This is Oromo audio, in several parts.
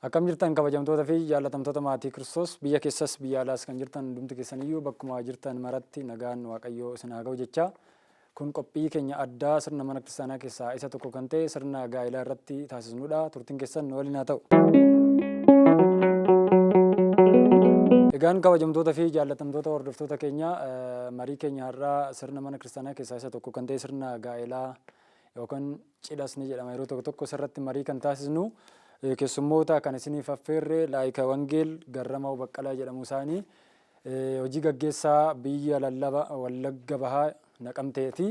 Akkam jirtan kabajamtoota fi jaallatamtoota maatii Kiristoos biyya keessas biyya alaas kan jirtan hundumti keessaniyyuu bakkuma jirtan maratti nagaan Waaqayyoo isin haa ga'u jecha. Kun qophii keenya addaa sirna mana kiristaanaa keessaa isa tokko kan ta'e sirna gaa'ilaa irratti taasisnudha. Turtiin keessan waliin haa ta'u. Egaan kabajamtoota fi jaallatamtoota hordoftoota keenya marii keenya har'aa sirna mana kiristaanaa keessaa isa tokko kan ta'e sirna gaa'ilaa yookaan cidhas ni jedhama yeroo tokko tokko sirratti marii kan taasisnu. Keessummoota kan isiniif affeerre Laayika Wangeel Garramaa'u Baqqalaa jedhamu isaanii hojii gaggeessaa biyya lallaba Wallagga Bahaa Naqamteeti.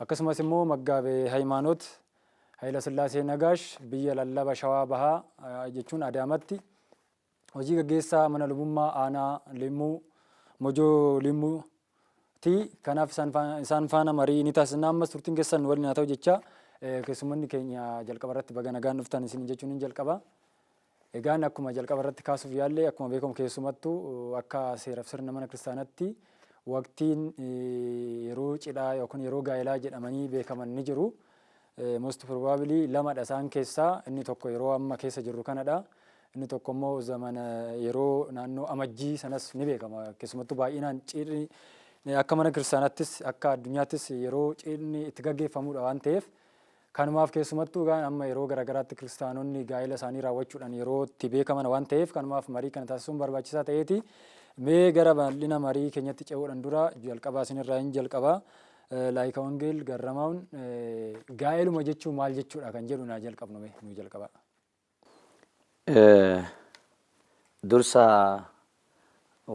Akkasumas immoo Maggaabee Hayimaanoot Hayila Sillaasee Nagaash biyya lallaba Shawaa Bahaa jechuun Adaamatti hojii gaggeessaa mana lubummaa aanaa Limmuu Mojoo Limmuuti. Kanaaf isaan faana marii ni taasisna. Ammas turtiin keessan waliin haa ta'u jecha. Keessummoonni keenya jalqaba irratti baga nagaan dhuftan isin jechuun ni jalqaba. Egaan akkuma jalqaba irratti kaasuuf yaalle akkuma beekamu keessumattuu akka seeraaf sirna mana kiristaanaatti waqtiin yeroo cidhaa yookaan yeroo gaa'elaa jedhamanii beekaman ni jiru. Most probably lamadha isaan keessaa inni tokko yeroo amma keessa jirru kanadha. Inni tokko immoo zamana yeroo naannoo amajjii sanas ni beekama. Keessumattuu baay'inaan cidhi akka mana kiristaanaattis akka addunyaattis yeroo cidhni itti gaggeeffamudha waan ta'eef. Kanumaaf keessumattuu amma yeroo garaagaraatti kiristaanonni gaa'ela isaanii raawwachuudhaan yeroo itti beekaman waan ta'eef kanumaaf marii kana taasisuun barbaachisaa ta'eeti. Mee gara bal'ina marii keenyatti ce'uudhaan dura jalqabaa isinirraa hin jalqabaa. Laayika Wangeel Garramaa'uun gaa'eluma jechuun maal jechuudha kan jedhu naa jalqabnu nu jalqabaa. Dursa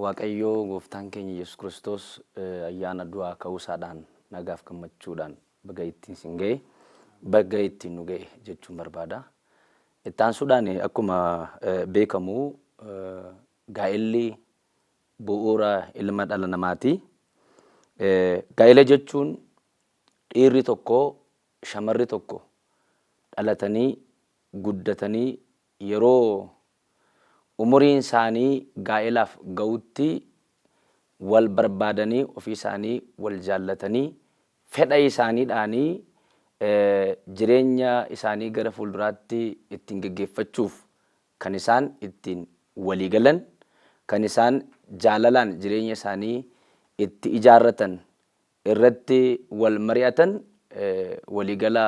Waaqayyoo gooftaan keenya Yesuus Kiristoos ayyaana du'aa ka'uusaadhaan nagaaf gammachuudhaan baga ittiin sin ga'e. Baga ittiin nu ga'e jechuun barbaada. Ittaansuudhaan akkuma beekamu gaa'elli bu'uura ilma dhala namaati. Gaa'ela jechuun dhiirri tokko shamarri tokko dhalatanii guddatanii yeroo umuriin isaanii gaa'elaaf ga'utti wal barbaadanii ofii isaanii wal jaallatanii fedha isaaniidhaanii jireenya isaanii gara fuulduraatti ittiin gaggeeffachuuf kan isaan ittiin walii galan kan isaan jaalalaan jireenya isaanii itti ijaarratan irratti wal mari'atan waliigala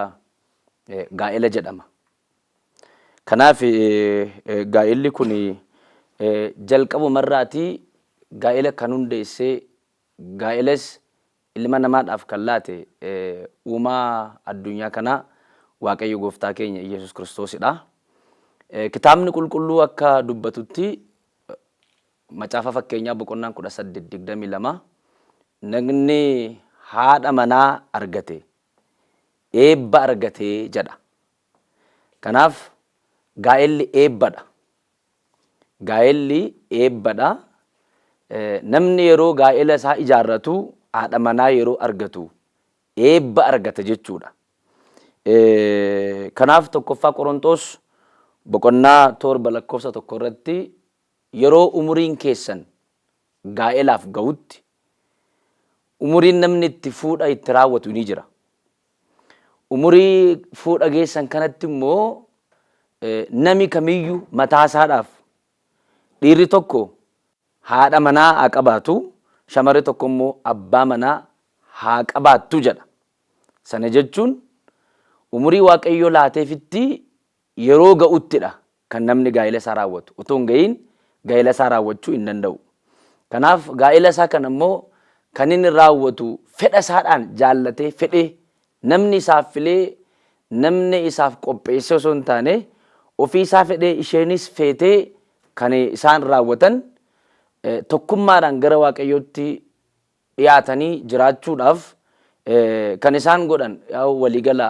gaa'ela jedhama. Kanaaf gaa'elli kun jalqabumarraatii gaa'ela kan hundeessee gaa'elas ilma namaadhaaf kan laate uumaa addunyaa kanaa Waaqayyo gooftaa keenya Yesuus Kiristoosidha. Kitaabni qulqulluu akka dubbatutti macaafa fakkeenyaa boqonnaan 18:22 namni haadha manaa argate eebba argate jedha. Kanaaf gaa'elli eebbadha. Gaa'elli eebbadha. Namni yeroo gaa'ela isaa ijaarratu haadha manaa yeroo argatu eebba argata jechuudha. Kanaaf tokkoffaa Qorontos boqonnaa 7 lakkoofsa 1 irratti yeroo umuriin keessan gaa'elaaf ga'utti umuriin namni itti fuudha itti raawwatu ni jira. Umurii fuudha geessan kanatti immoo nami kamiyyuu mataa isaadhaaf dhiirri tokko haadha manaa haa qabaatu. Shamarri tokko immoo abbaa manaa haa qabaattu jedha. Sana jechuun umurii Waaqayyoo laateefitti yeroo ga'uttidha kan namni gaa'ela isaa raawwatu. Otoo hin ga'iin gaa'ela isaa raawwachuu hin danda'u. Kanaaf gaa'ela isaa kana immoo kan inni raawwatu fedha isaadhaan jaallatee fedhee namni isaaf filee namni isaaf qopheesse osoo hin taane ofii isaa fedhee isheenis feetee kan isaan raawwatan tokkummaadhaan gara Waaqayyootti dhiyaatanii jiraachuudhaaf kan isaan godhan waliigala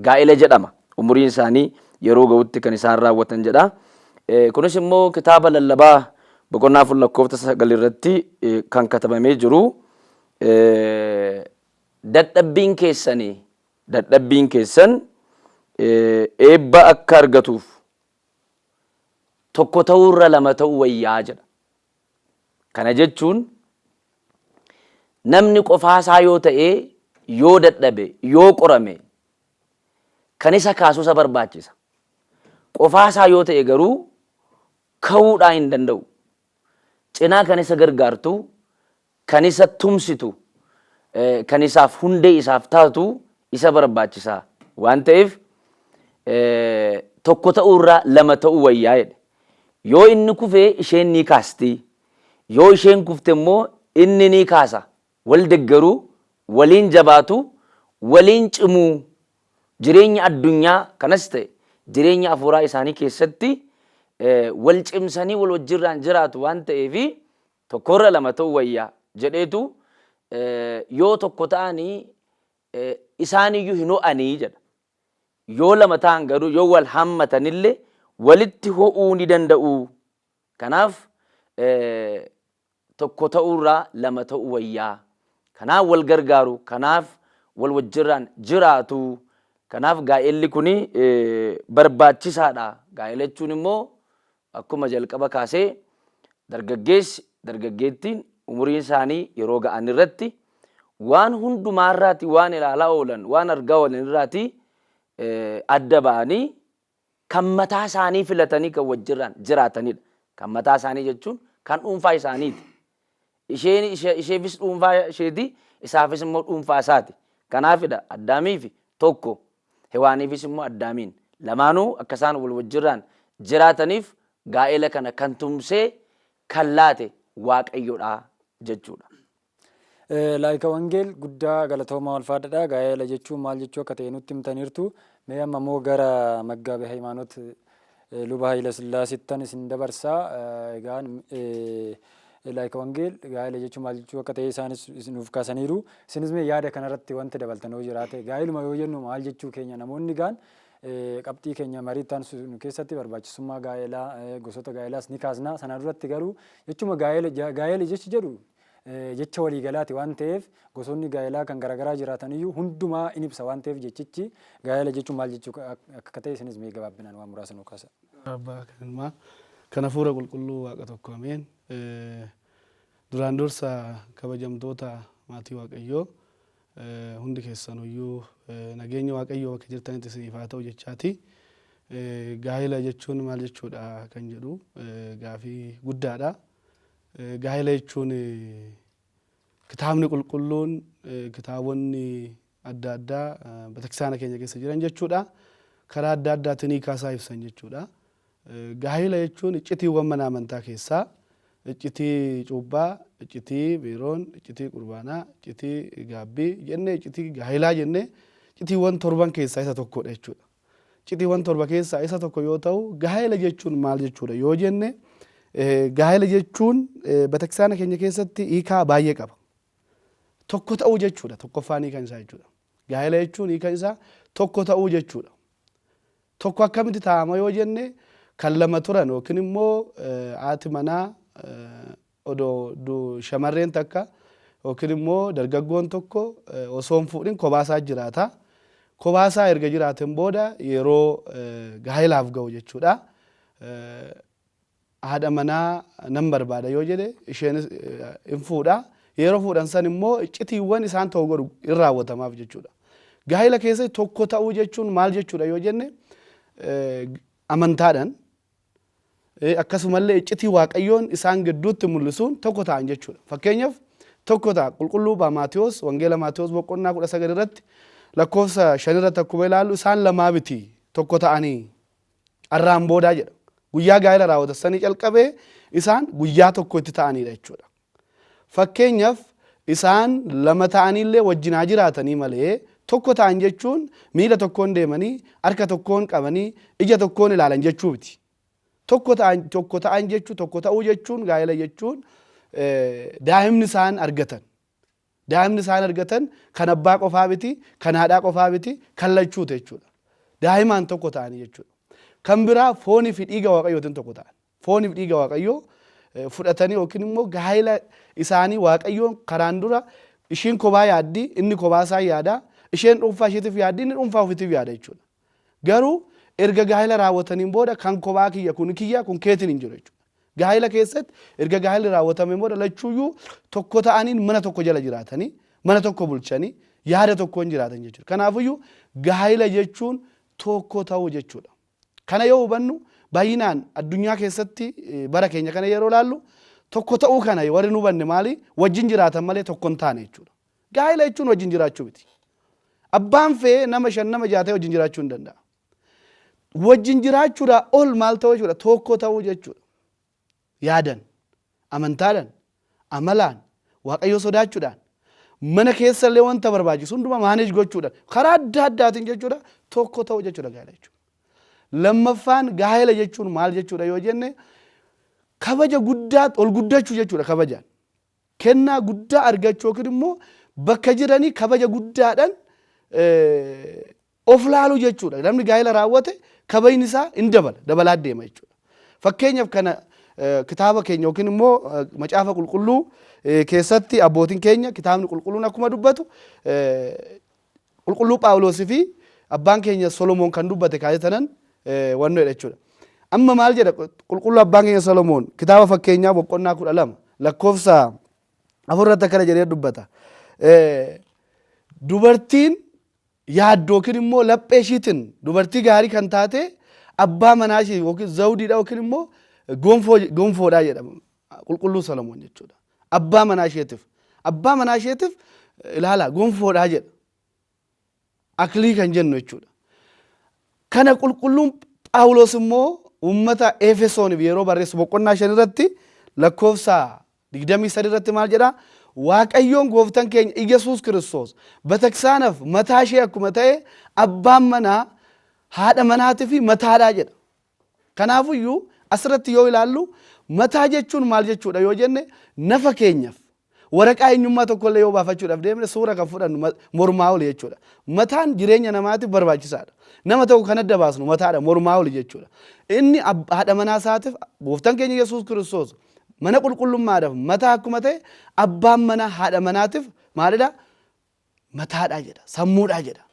gaa'ela jedhama. Umuriin isaanii yeroo ga'utti kan isaan raawwatan jedha. Kunis immoo kitaaba lallabaa boqonnaa 4 lakkoofsa 9 irratti kan katabamee jiru. Dadhabbiin keessan eebba akka argatuuf tokko ta'uurra lama ta'uu wayyaa jedha. Kana jechuun namni qofaasaa yoo ta'e yoo dadhabe yoo qorame kan isa kaasuusa barbaachisa. qofaasaa yoo ta'e garuu ka'uudhaa hin danda'u. Cinaa kan isa gargaartu, kan isa tumsitu, kan isaaf hundee isaaf taatu isa barbaachisaa waan ta'eef tokko ta'uurraa lama ta'uu wayyaa jedhe. Yoo inni kufee isheen ni kaasti. Yoo isheen kufte immoo inni ni kaasa. Wal deggeruu, waliin jabaatu, waliin cimuu jireenya addunyaa kanas ta'e jireenya afuuraa isaanii keessatti wal cimsanii wal wajjirraan jiraatu waan ta'eef tokkorra lama ta'uu wayyaa jedheetu yoo tokko ta'anii isaaniyyuu hin ho'anii jedha. Yoo lama ta'an garuu yoo wal hammatanillee walitti ho'uu ni danda'u. Kanaaf tokko ta'uurraa lama ta'uu wayyaa. Kanaaf wal gargaaru, kanaaf wal wajjirraan jiraatu. Kanaaf gaa'elli kuni barbaachisaadha. Gaa'ela jechuun immoo akkuma jalqaba kaasee dargaggeessi dargaggeettiin umuriin isaanii yeroo ga'an irratti waan hundumaarraati waan ilaalaa oolan waan argaa oolan irraati adda ba'anii kan mataa isaanii filatanii kan wajjirraan jiraatanidha. Kan mataa isaanii jechuun kan dhuunfaa isaaniiti. Isheefis dhuunfaa isheeti, isaafis immoo dhuunfaa isaati. Kanaafidha Addaamiif tokko, Hewaaniifis immoo Addaamiin lamaanuu akka isaan wal wajjirraan jiraataniif gaa'ela kana kan tumsee kan laate Waaqayyoodha jechuudha. Laayika Wangeel guddaa galatoomaa ulfaadhaadha. Gaa'ela jechuun maal jechuu akka ta'e nutti himtaniirtu. Mee amma immoo gara Maggaabii Hayimaanoot Luba Hayila Sillaasittan isin dabarsaa. Egaan Laayika Wangeel gaa'ela jechuun maal jechuu akka ta'e isaanis nuuf kaasaniiru. Isinis mee yaada kanarratti wanti dabaltan yoo jiraate gaa'eluma yoo jennu maal jechuu keenya namoonni gaan qabxii keenya mariitaan keessatti barbaachisummaa gaa'elaa gosoota gaa'elaas ni kaasna. Sana duratti garuu jechuma gaa'ela jechi jedhu jecha waliigalaati waan ta'eef gosoonni gaa'elaa kan garaagaraa jiraataniyyuu hundumaa in ibsa waan ta'eef jechichi gaa'ela jechuun maal jechuu akka ta'e isinis mee gabaabinaan waan muraasa nu kaasa. Kan hafuura qulqulluu Waaqa tokko ameen. Duraan dursa kabajamtoota maatii Waaqayyoo hundi keessanuyyuu nageenya Waaqayyoo bakka jirtanitti isiniif haa ta'u jechaati. Gaa'ela jechuun maal jechuudha kan jedhu gaafii guddaadha. Gaa'ela jechuun kitaabni qulqulluun kitaabonni adda addaa betekiristaana keenya keessa jiran jechuudha. Karaa adda addaatiin hiikaasaa ibsan jechuudha. Gaa'ela jechuun iccitiiwwan mana amantaa keessaa iccitii cuubbaa, iccitii biiroon, iccitii qurbaanaa, iccitii gaabbii jennee iccitii gaa'elaa jennee iccitiiwwan torban keessaa isa tokkodha jechuudha. Iccitiiwwan torba keessaa isa tokko yoo ta'u gaa'ela jechuun maal jechuudha yoo jenne gaa'ela jechuun betekiristaana keenya keessatti hiikaa baay'ee qaba. Tokko ta'uu jechuudha. Tokkoffaan hiikan isaa jechuudha. Gaa'ela jechuun hiikan isaa tokko ta'uu jechuudha. Tokko akkamitti taa'ama yoo jenne kan lama turan yookiin immoo haati manaa odoo shamarreen takka yookiin immoo dargaggoon tokko osoo hin fuudhin kobaasaa jiraata. Kobaasaa erga jiraateen booda yeroo gaa'elaaf ga'u jechuudha. Haadha manaa nan barbaada yoo jedhe isheen hin fuudha. Yeroo fuudhan san immoo iccitiiwwan isaan ta'u godhu in raawwatamaaf jechuudha. Gaa'ela keessatti tokko ta'uu jechuun maal jechuudha yoo jenne amantaadhaan akkasumallee iccitii Waaqayyoon isaan gidduutti mul'isuun tokko ta'an jechuudha. Fakkeenyaaf tokko ta'a qulqulluu Maatiyos wangeela Maatiyos boqonnaa 19 irratti lakkoofsa 5 irratti akkuma ilaallu isaan lamaa miti tokko ta'anii arraan boodaa jedha. Guyyaa gaa'ela raawwatanii calqabee isaan guyyaa tokko itti ta'anidha jechuudha. Fakkeenyaaf isaan lama ta'anillee wajjinaa jiraatanii malee tokko ta'an jechuun miila tokkoon deemanii harka tokkoon qabanii ija tokkoon ilaalan jechuu miti. Tokko ta'an jechuun tokko ta'uu jechuun gaa'ela jechuun daa'imni isaan argatan. Daa'imni isaan argatan kan abbaa qofaa miti, kan haadhaa qofaa miti, kan lachuuti jechuudha. Daa'imaan tokko ta'anii jechuudha. Kan biraa foonii fi dhiiga Waaqayyootiin tokko ta'an. Foonii fi dhiiga Waaqayyoo fudhatanii yookiin immoo gaa'ela isaanii Waaqayyoon karaan dura ishiin kophaa yaaddi, inni kophaa isaa yaada, isheen dhuunfaa isheetiif yaaddi, inni dhuunfaa ofiitiif yaada jechuudha. Garuu erga gaa'ela raawwataniin booda kan kophaa kiyya kun keetiin hin jiru jechuudha. Gaa'ela keessatti erga gaa'elli raawwatameen booda lachuuyyuu tokko ta'aniin mana tokko jala jiraatanii, mana tokko bulchanii, yaada tokkoon jiraatan jechuudha. Kanaafiyyuu gaa'ela jechuun tokko ta'uu jechuudha. Kana yoo hubannu baay'inaan addunyaa keessatti bara keenya kana yeroo laallu tokko ta'uu kana warri nu hubanne maali wajjin jiraatan malee tokko hin taane jechuudha. Gaa'ela jechuun wajjin jiraachuu miti. Abbaan fee nama 5 nama 6 wajjin jiraachuu hin danda'a. Wajjin jiraachuudha ol maal ta'uu jechuudha tokko ta'uu jechuudha. Yaadan, amantaadhaan, amalaan, waaqayyo sodaachuudhaan mana keessallee wanta barbaachisu hunduma maaneej gochuudhaan karaa adda addaatiin jechuudha tokko ta'uu jechuudha gaa'ela jechuudha. Lammaffaan gaa'ela jechuun maal jechuudha yoo jenne kabaja guddaa ol guddachuu jechuudha kabajaan. Kennaa guddaa argachuu yookiin immoo bakka jiranii kabaja guddaadhaan of laaluu jechuudha. Namni gaa'ela raawwate kabajni isaa hin dabalaa deema jechuudha. Fakkeenyaaf kana kitaaba keenya yookiin immoo macaafa qulqulluu keessatti abbootiin keenya kitaabni qulqulluun akkuma dubbatu qulqulluu Phaawulos fi abbaan keenya Solomoon kan dubbate kaayetanan wannoo jechuudha. Amma maal jedha qulqulluu abbaan keenya Solomoon kitaaba fakkeenyaa boqonnaa 12 lakkoofsa 4 akkana jedhee dubbata. Dubartiin yaaddoo yookiin immoo laphee ishiitiin dubartii gaarii kan taate abbaa manaa ishee yookiin zawdiidha yookiin immoo gonfoodhaa jedhama qulqulluu Solomoon jechuudha. Abbaa manaa isheetiif ilaala gonfoodhaa jedha. Aklii kan jennu jechuudha. Kana qulqulluun Phaawulos immoo ummata Efesooniif yeroo barreessu boqonnaa 5 irratti lakkoofsa 23 irratti maal jedha? Waaqayyoon gooftaan keenya Iyesuus Kiristoos beteksaanaaf mataa ishee akkuma ta'e abbaan manaa haadha manaatii fi mataadhaa jedha. Kanaafiyyuu asirratti yoo ilaallu mataa jechuun maal jechuudha yoo jenne nafa keenyaaf waraqaa eenyummaa tokkollee yoo baafachuudhaaf deemne suura kan fudhannu mormaa oli jechuudha. Mataan jireenya namaatiif barbaachisaadha. Nama tokko kan adda baasnu mataadha mormaa oli jechuudha. Inni haadha manaa isaatiif gooftaan keenya Iyesuus Kiristoos mana qulqullummaadhaaf mataa akkuma ta'e abbaan manaa haadha manaatiif maalidha? Mataadhaa jedha, sammuudhaa jedha.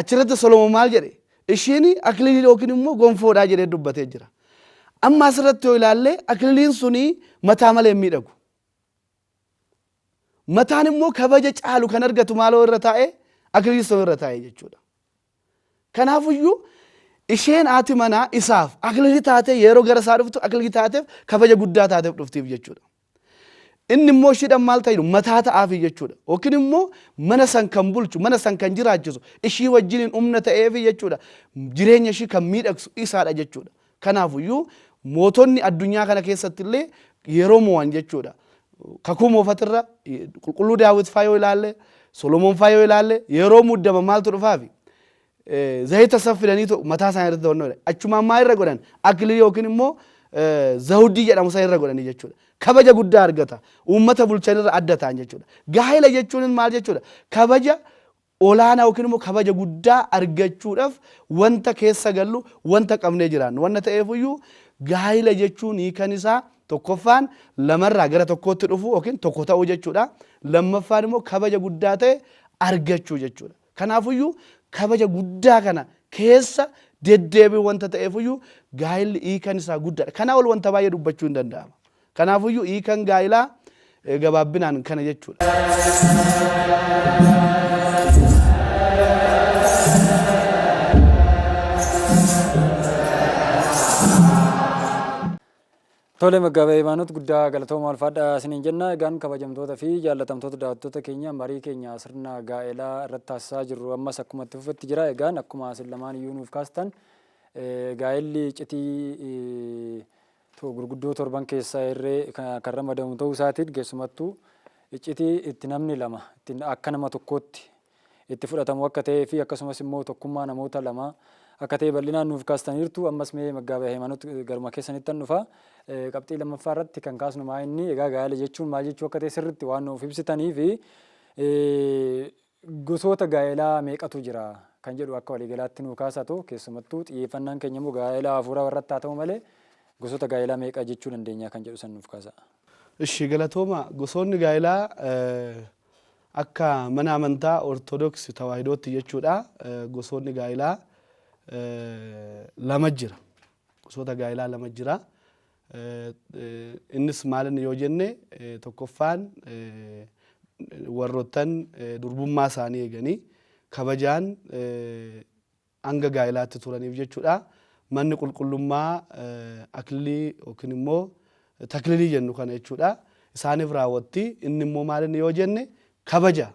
Achirratti Solomoon maal jedhe? Ishiin akililii yookiin immoo gonfoodhaa jedhee dubbatee jira. Amma asirratti yoo ilaalle akililiin suni mataa malee hin miidhagu. Mataan immoo kabaja caalu kan argatu maaloo irra taa'e akililii sun irra taa'e jechuudha. Kanaafiyyuu isheen haati manaa isaaf akililii taatee yeroo gara isaa dhuftu akililii taateef kabaja guddaa taateef dhuftiif jechuudha. Inni immoo ishiidhaan maal ta'idu mataa ta'aafi jechuudha. Yookiin immoo mana san kan bulchu mana san kan jiraachisu ishii wajjiniin humna ta'eefi jechuudha. Jireenya ishii kan miidhagsu isaadha jechuudha. Kanaafiyyuu mootonni addunyaa kana keessatti illee yeroo mo'an jechuudha. Kakuu moofatirra qulqulluu Daawit faa yoo ilaalle Solomoon faa yoo ilaalle yeroo muddama maaltu dhufaafi zayita saffidanii mataa isaanii irratti ta'uu dha. Achumaan maal irra godhan akililii yookiin immoo zawdii jedhamu san irra godhanii jechuudha. Kabaja guddaa argata. Uummata bulchan irra adda ta'an jechuudha. Gaa'ela jechuun maal jechuudha? Kabaja olaanaa yookiin immoo kabaja guddaa argachuudhaaf wanta keessa gallu wanta qabnee jiraannu. Wanna ta'eefiyyuu gaa'ela jechuun hiikan isaa tokkoffaan lamarraa gara tokkootti dhufu yookiin tokko ta'uu jechuudha. Lammaffaan immoo kabaja guddaa ta'e argachuu jechuudha. Kanaafiyyuu kabaja guddaa kana keessa deddeebi'u wanta ta'eefiyyuu gaa'elli hiikan isaa guddaadha. Kanaa ol wanta baay'ee dubbachuu hin danda'ama. Kanaafiyyuu hiikan gaa'elaa gabaabbinaan kana jechuudha. Tole Maggaabaa Imaanot guddaa galatooma ulfaadha isiniin jenna. Egaan kabajamtoota fi jaallatamtoota daawwattoota keenya marii keenya sirna gaa'elaa irratti taasisaa jirru ammas akkuma itti fufetti jira. Egaan akkuma isin lamaan iyyuu nuuf kaastan gaa'elli iccitii gurguddoo torban keessaa irree kan ramadamu ta'uu isaatiin keessumattuu iccitii itti namni lama akka nama tokkootti itti fudhatamu akka ta'ee fi akkasumas immoo tokkummaa namoota lama akka ta'e bal'inaan nuuf kaastaniirtu. Ammas mee Maggaabaa Imaanot garuma keessanitti dhufa. Qabxii lammaffaa irratti kan kaasnu maa inni egaa gaa'ela jechuun maal jechuu akka ta'e sirriitti waan nuuf ibsitanii fi gosoota gaa'elaa meeqatu jira kan jedhu akka waliigalaatti nu kaasatu. Keessumattuu xiyyeeffannaan keenya immoo gaa'ela hafuuraa irratti haa ta'u malee gosoota gaa'elaa meeqa jechuu dandeenya kan jedhu san nuuf kaasa. Ishi galatooma gosoonni gaa'elaa akka mana amantaa Ortodoksii Tawaahidootti jechuudha. Gosoonni gaa'elaa lama jira. Gosoota gaa'elaa lama jira. Innis maalin yoo jenne tokkoffaan warroottan durbummaa isaanii eeganii kabajaan hanga gaa'elaatti turaniif jechuudha. manni qulqullummaa aklilii yookiin immoo taklilii jennu kana jechuudha isaaniif raawwatti inni immoo maal inni yoo jenne kabaja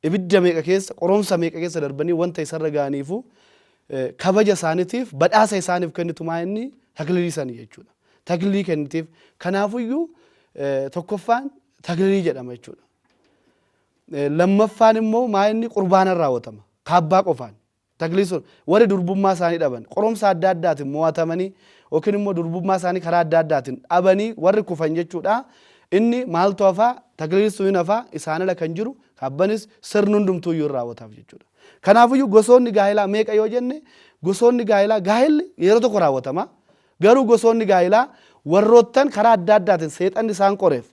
ibidda meeqa keessa qoromsa meeqa keessa darbanii wanta isarra ga'aniifu kabaja isaaniitiif badhaasa isaaniif kennitu maa inni taklilii sanii jechuudha taklilii kennitiif kanaafuyyuu tokkoffaan taklilii jedhama jechuudha lammaffaan immoo maa inni qurbaanaan raawwatama kaabbaa qofaan taklilii sun warri durbummaa isaanii dhaban qoromsa adda addaatiin mo'atamanii yookiin immoo durbummaa isaanii karaa adda addaatiin dhabanii warri kufan jechuudha inni maaltu hafaa taklilii sun hafaa isaanirra kan jiru kaabbanis sirni hundumtuu iyyuu raawwataaf jechuudha kanaafuyyuu gosoonni gaa'ilaa meeqa yoo jenne gosoonni gaa'ilaa gaa'illi yeroo tokko raawwatama garuu gosoonni gaa'ilaa warroottan karaa adda addaatiin seexanni isaan qoreef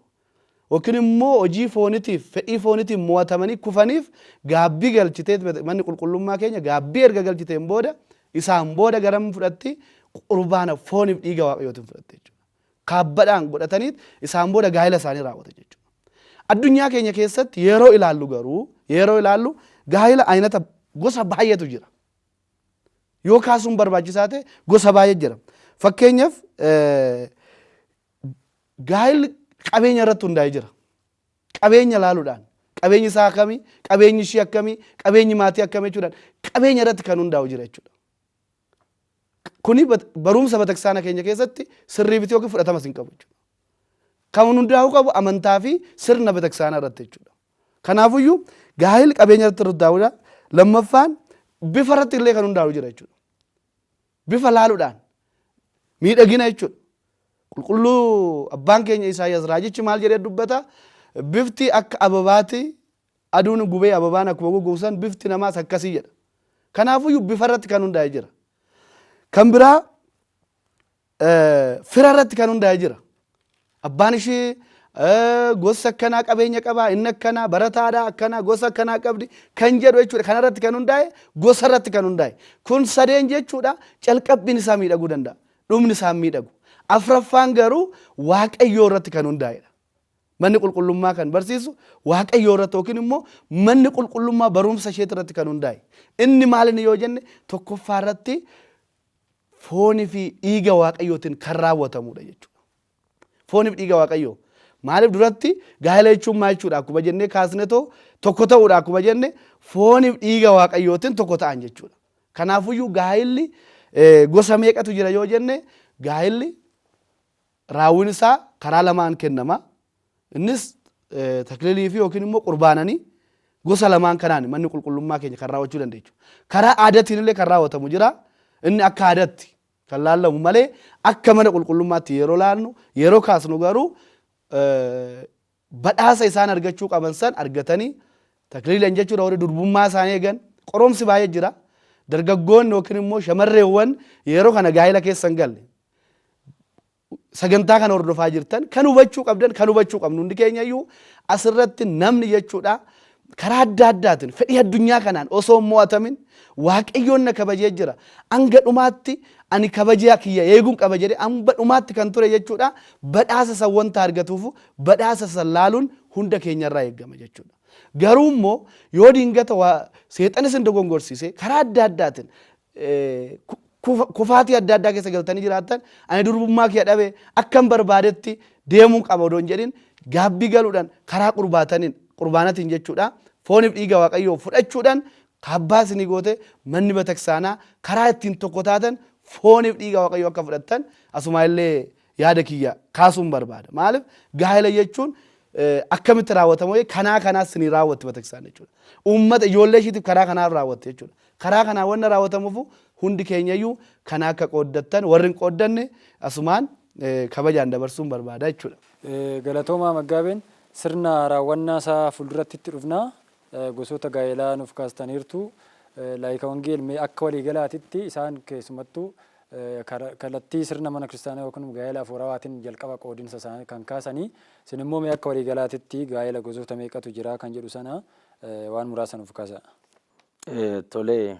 yookiin immoo hojii foonitiif fedhii foonitiin mo'atamanii kufaniif gaabbii galchitee manni qulqullummaa keenya gaabbii erga galchiteen booda isaan booda garam fudhatti qurbaana fooniif dhiiga waaqayyootiin fudhatte jechuudha kaabbadhaan godhataniit isaan booda gaa'ila isaanii raawwata jechuudha addunyaa keenya keessatti yeroo ilaallu gaa'ila aynata gosa baay'eetu jira yoo kaasuun barbaachisaa ta'e gosa baay'ee jira fakkeenyaaf gaa'illi qabeenya irratti hundaa'ee jira qabeenya laaluudhaan qabeenyi isaa akkamii qabeenyi ishii akkamii qabeenyi maatii akkamii jechuudhaan qabeenya irratti kan hundaa'u jira jechuudha kuni barumsa bataksisaana keenya keessatti sirrii biti yookiin fudhatamas hin qabu jechuudha kan hundaa'uu qabu amantaa fi sirna bataksisaanaa irratti jechuudha kanaafuyyuu gaa'illi qabeenya irratti hundaa'uudha lammaffaan bifa irratti illee kan hundaa'u jira jechuudha bifa laaluudhaan miidhagina jechuudha qulqulluu abbaan keenya Isaayyaas raajichi maal jedhee dubbata bifti akka ababaati aduun gubee ababaan akkuma gogosan bifti namaas akkasii jedha kanaafuyyuu bifa irratti kan hundaa'e jira kan biraa fira irratti kan hundaa'e jira abbaan ishii gosa akkanaa qabeenya qabaa inni akkanaa barataadhaa akkanaa gosa akkanaa qabdi kan jedhu jechuudha kana irratti kan hundaa'e gosa irratti kan hundaa'e kun sadeen jechuudha calqabbiin isaa miidhaguu danda'a dhumni isaa miidhagu afraffaan garuu waaqayyoo irratti kan hundaa'edha manni qulqullummaa kan barsiisu waaqayyoo irratti yookiin immoo manni qulqullummaa barumsa ishee irratti kan hundaa'e inni maalini yoo jenne tokkoffaa irratti foonii fi dhiiga waaqayyootiin kan raawwatamudha jechuudha foonii fi dhiiga waaqayyoo maaliif duratti gaa'ela jechuun maal jechuudha akkuma jennee kaasnetoo tokko ta'uudha akkuma jenne foonii fi dhiiga waaqayyootiin tokko ta'an jechuudha kanaafuyyuu gaa'illi gosa meeqatu jira yoo jenne gaa'illi raawwiin isaa karaa lamaan kennama innis taklilii fi yookiin immoo qurbaananii gosa lamaan kanaan manni qulqullummaa keenya kan raawwachuu dandeechu karaa aadaatiin illee kan raawwatamu jira inni akka aadaatti kan laallamu malee akka mana qulqullummaatti yeroo laalnu yeroo kaasnu garuu badhaasa isaan argachuu qaban san argatanii takliilan jechuudha warri durbummaa isaanii eegan qoromsi baay'ee jira dargaggoonni yookiin immoo shamarreewwan yeroo kana gaa'ila keessan galle sagantaa kana hordofaa jirtan kan hubachuu qabdan kan hubachuu qabnu hundi keenya iyyuu asirratti namni jechuudha karaa adda addaatiin fedhii addunyaa kanaan osoo hin mo'atamin waaqayyoon na kabajee jira hanga dhumaatti ani kabajaa kiyya eeguun qaba jedhee hanga dhumaatti kan ture jechuudha badhaasa san wanta argatuuf badhaasa san laaluun hunda keenyarraa eegama jechuudha garuu immoo yoo dingata seexanis hin dogongorsiise karaa adda addaatiin kufaatii adda addaa keessa galtanii jiraatan ani durbummaa kiyya dhabe akkan barbaadetti deemuu qaba odoon jedhin gaabbii galuudhaan karaa qurbaanatiin jechuudha fooniif dhiiga waaqayyoo fudhachuudhaan kaabbaa isinii goote manni bataksisaanaa karaa ittiin tokko taatan fooniif dhiiga waaqayyoo akka fudhattan asuma illee yaada kiyya kaasuun barbaada maaliif gaa'ela jechuun akkamitti raawwatamu kanaa isinii raawwatti bataksisaan jechuudha uummata ijoollee ishiitiif karaa kanaa raawwatte jechuudha karaa kanaa wanna raawwatamuuf hundi keenyayyuu kana akka qooddattan warri hin qooddanne asumaan kabajaan dabarsuun barbaada jechuudha. Galatoomaa Maggaabeen sirna raawwannaa isaa fuulduratti itti dhufnaa gosoota gaa'elaa nuuf kaastaniirtu laayika wangeelmee akka waliigalaatitti isaan keessumattuu kallattii sirna mana kiristaanaa yookiin gaa'ela afuurawaatiin jalqaba qoodinsa isaanii kan kaasanii isin immoo mee akka waliigalaatitti gaa'ela gosoota meeqatu jira kan jedhu sana waan muraasa nuuf kaasa. Tolee.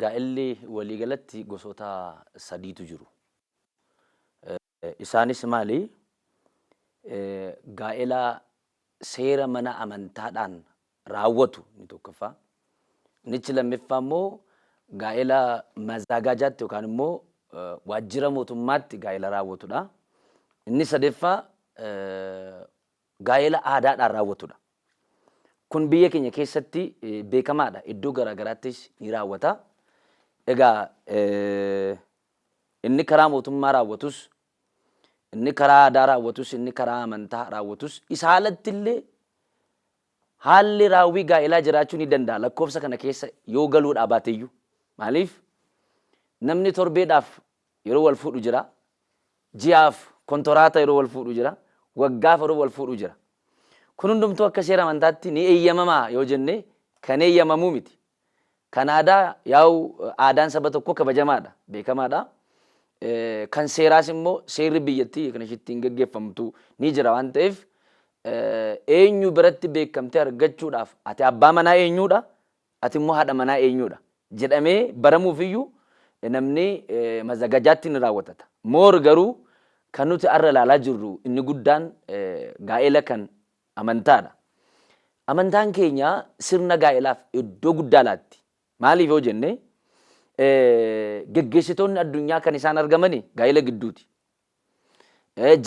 Gaa'elli waliigalatti gosoota sadiitu jiru. Isaanis maali? Gaa'ela seera mana amantaadhaan raawwatu ni tokkoffaa. Inni lammaffaa immoo gaa'ela mazaagaajaatti yookaan immoo waajjira mootummaatti gaa'ela raawwatudha. Inni sadeeffaa gaa'ela aadaadhaan raawwatudha. Kun biyya keenya keessatti beekamaadha. Iddoo garaagaraattis ni raawwata. Egaa inni karaa mootummaa raawwatus, inni karaa aadaa raawwatus, inni karaa amantaa raawwatus isa haalatti illee haalli raawwii gaa'elaa jiraachuu ni danda'a. Lakkoofsa kana keessa yoo galuudhaa baateyyuu. Maaliif namni torbeedhaaf yeroo wal fuudhu jira. Ji'aaf kontoraata yeroo wal fuudhu jira. Waggaaf yeroo wal fuudhu jira. Kun hundumtuu akka seera amantaatti ni eeyyamamaa yoo jenne kan eeyyamamuu miti. Kan aadaa yaa'u aadaan saba tokko kabajamaadha, beekamaadha. Kan seeraas immoo seerri biyyattii kan ittiin gaggeeffamtu ni jira waan ta'eef eenyu biratti beekamtee argachuudhaaf ati abbaa manaa eenyuudha, ati immoo haadha manaa eenyuudha jedhamee baramuufiyyuu namni mazagajaatti ni raawwatata. Moor garuu kan nuti arra ilaalaa jirru inni guddaan gaa'ela kan amantaadha. Amantaan keenya sirna gaa'elaaf iddoo guddaa laatti. Maaliif yoo jenne geggeessitoonni addunyaa kan isaan argamani gaa'ela gidduuti.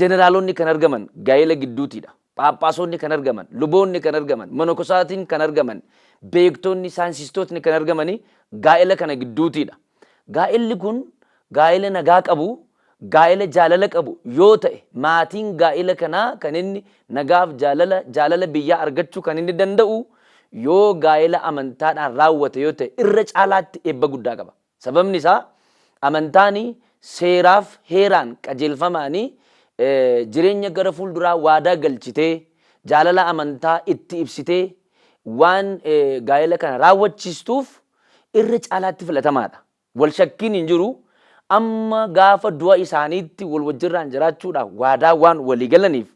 Jeneraalonni kan argaman gaa'ela gidduutidha. Phaaphaasonni kan argaman, luboonni kan argaman, monokosaatiin kan argaman, beektonni, saayinsistootni kan argamani gaa'ela kana gidduutidha. Gaa'elli kun gaa'ela nagaa qabu, gaa'ela jaalala qabu yoo ta'e maatiin gaa'ela kanaa kan inni nagaaf jaalala biyyaa argachuu kan inni danda'u yoo gaa'ela amantaadhaan raawwate yoo ta'e irra caalaatti eebba guddaa qaba. Sababni isaa amantaani seeraaf heeraan qajeelfamaanii jireenya gara fuulduraa waadaa galchitee jaalala amantaa itti ibsitee waan gaa'ela kana raawwachiistuuf irra caalaatti filatamaadha. Wal shakkiin hin jiru. Amma gaafa du'a isaaniitti wal wajjirraan jiraachuudhaaf waadaa waan walii galaniif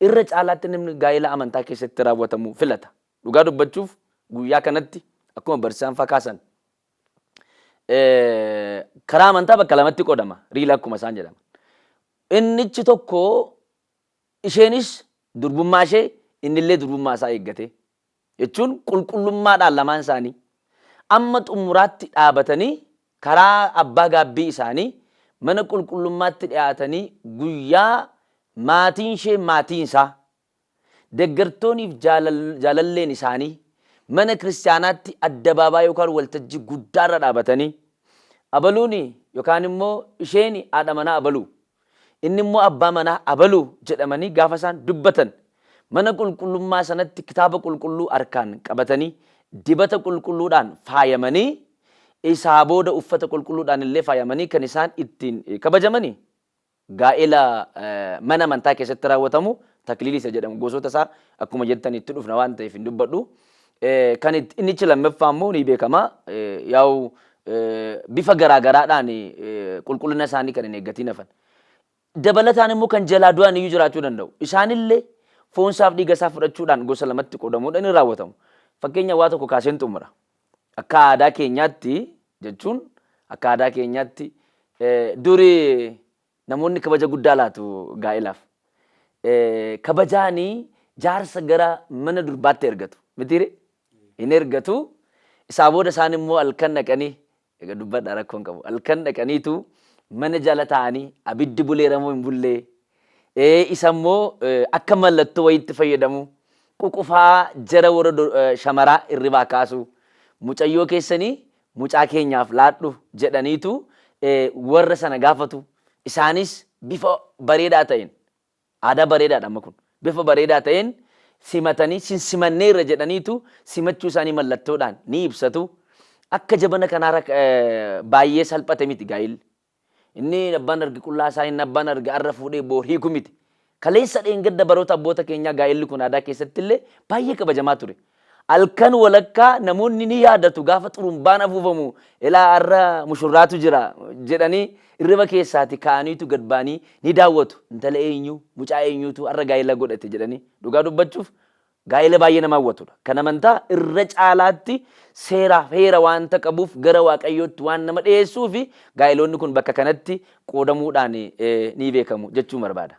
irra caalaatti namni gaa'ela amantaa keessatti raawwatamu filata. Dhugaa dubbachuuf guyyaa kanatti akkuma barsiisaan fakaasan karaa amantaa bakka lamatti qodama. Riila akkuma isaan jedhama. Innichi tokko isheenis durbummaa ishee innillee durbummaa isaa eeggate jechuun qulqullummaadhaan lamaan isaanii amma xumuraatti dhaabatanii karaa abbaa gaabbii isaanii mana qulqullummaatti dhiyaatanii guyyaa maatiin ishee maatiin isaa deeggartooniif jaalalleen isaanii mana kiristaanaatti addabaabaa yookaan waltajjii guddaarra dhaabatanii abaluuni yookaan immoo isheen haadha manaa abaluu inni immoo abbaa manaa abaluu jedhamanii gaafa isaan dubbatan mana qulqullummaa sanatti kitaaba qulqulluu harkaan qabatanii dibata qulqulluudhaan faayamanii isaa booda uffata qulqulluudhaan illee faayamanii kan isaan ittiin kabajamanii gaa'ela mana amantaa keessatti raawwatamu takliilii isa jedhamu gosoota isaa akkuma jettan itti dhufna waan ta'eef hin dubbadhu. Kan innichi lammaffaa immoo ni beekama yaa'u bifa garaagaraadhaan qulqullina isaanii kan hin eeggatiin hafan. Dabalataan immoo kan jalaa du'an iyyuu jiraachuu danda'u. Isaanillee foonsaaf dhiiga isaa fudhachuudhaan gosa lamatti qoodamuudhaan ni raawwatamu. Fakkeenya waa tokko kaaseen xumura. Akka aadaa keenyaatti jechuun akka aadaa keenyaatti durii namoonni kabaja guddaa laatu gaa'elaaf. Kabajaanii jaarsa gara mana durbaatti ergatu. Mitiire hin ergatu. Isaa booda isaan immoo halkan dhaqanii egaa dubbadhaa rakkoon qabu. Halkan dhaqaniitu mana jala ta'anii abiddi buleeramoo hin bullee isa immoo akka mallattoo wayiitti fayyadamu ququfaa jara warra shamaraa irribaa kaasu mucayyoo keessanii mucaa keenyaaf laadhu jedhaniitu warra sana gaafatu. Isaanis bifa bareedaa ta'een aadaa bareedaadha amma kun bifa bareedaa ta'een simatanii simanneerra jedhaniitu simachuu isaanii mallattoodhaan ni ibsatu. Akka jabana kanaarra baay'ee salphate miti gaa'illi. Inni abbaan arge qullaa isaa inni abbaan arge arra fuudhee boor hiiku miti. Kaleessa dheengadda baroota abboota keenyaa gaa'illi kun aadaa keessatti illee baay'ee kabajamaa ture. Halkan walakkaa namoonni ni yaadatu gaafa xurumbaan afuufamu ilaa arra mushurraatu jira jedhanii irriba keessaati ka'aniitu gad baanii ni daawwatu. Intala eenyu mucaa eenyuutu arra gaa'ela godhate jedhanii dhugaa dubbachuuf gaa'ela baay'ee nama hawwatudha. Kan amantaa irra caalaatti seeraaf heera waanta qabuuf gara waaqayyootti waan nama dhiyeessuu fi gaa'eloonni kun bakka kanatti qoodamuudhaan ni beekamu jechuu barbaada.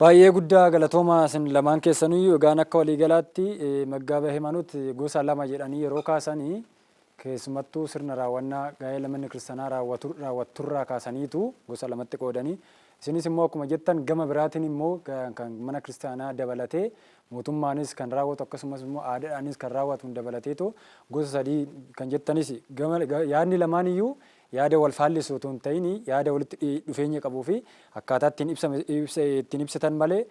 Baay'ee guddaa galatooma isin lamaan keessanuu egaan akka waliigalaatti Maggaaba Himanut gosa lama jedhanii yeroo kaasanii keessumattuu sirna raawwannaa gaa'ela manni kiristaanaa raawwatturraa kaasaniitu gosa lamatti qoodanii isinis immoo akkuma jettan gama biraatiin immoo kan mana kiristaanaa dabalatee mootummaanis kan raawwatu akkasumas immoo aadaadhaanis kan raawwatu dabalateetu gosa sadii kan jettanis yaadni lamaan iyyuu yaada wal faallisu otoo hin ta'in yaada walitti dhufeenya qabuu fi akkaataa ittiin ibsatan malee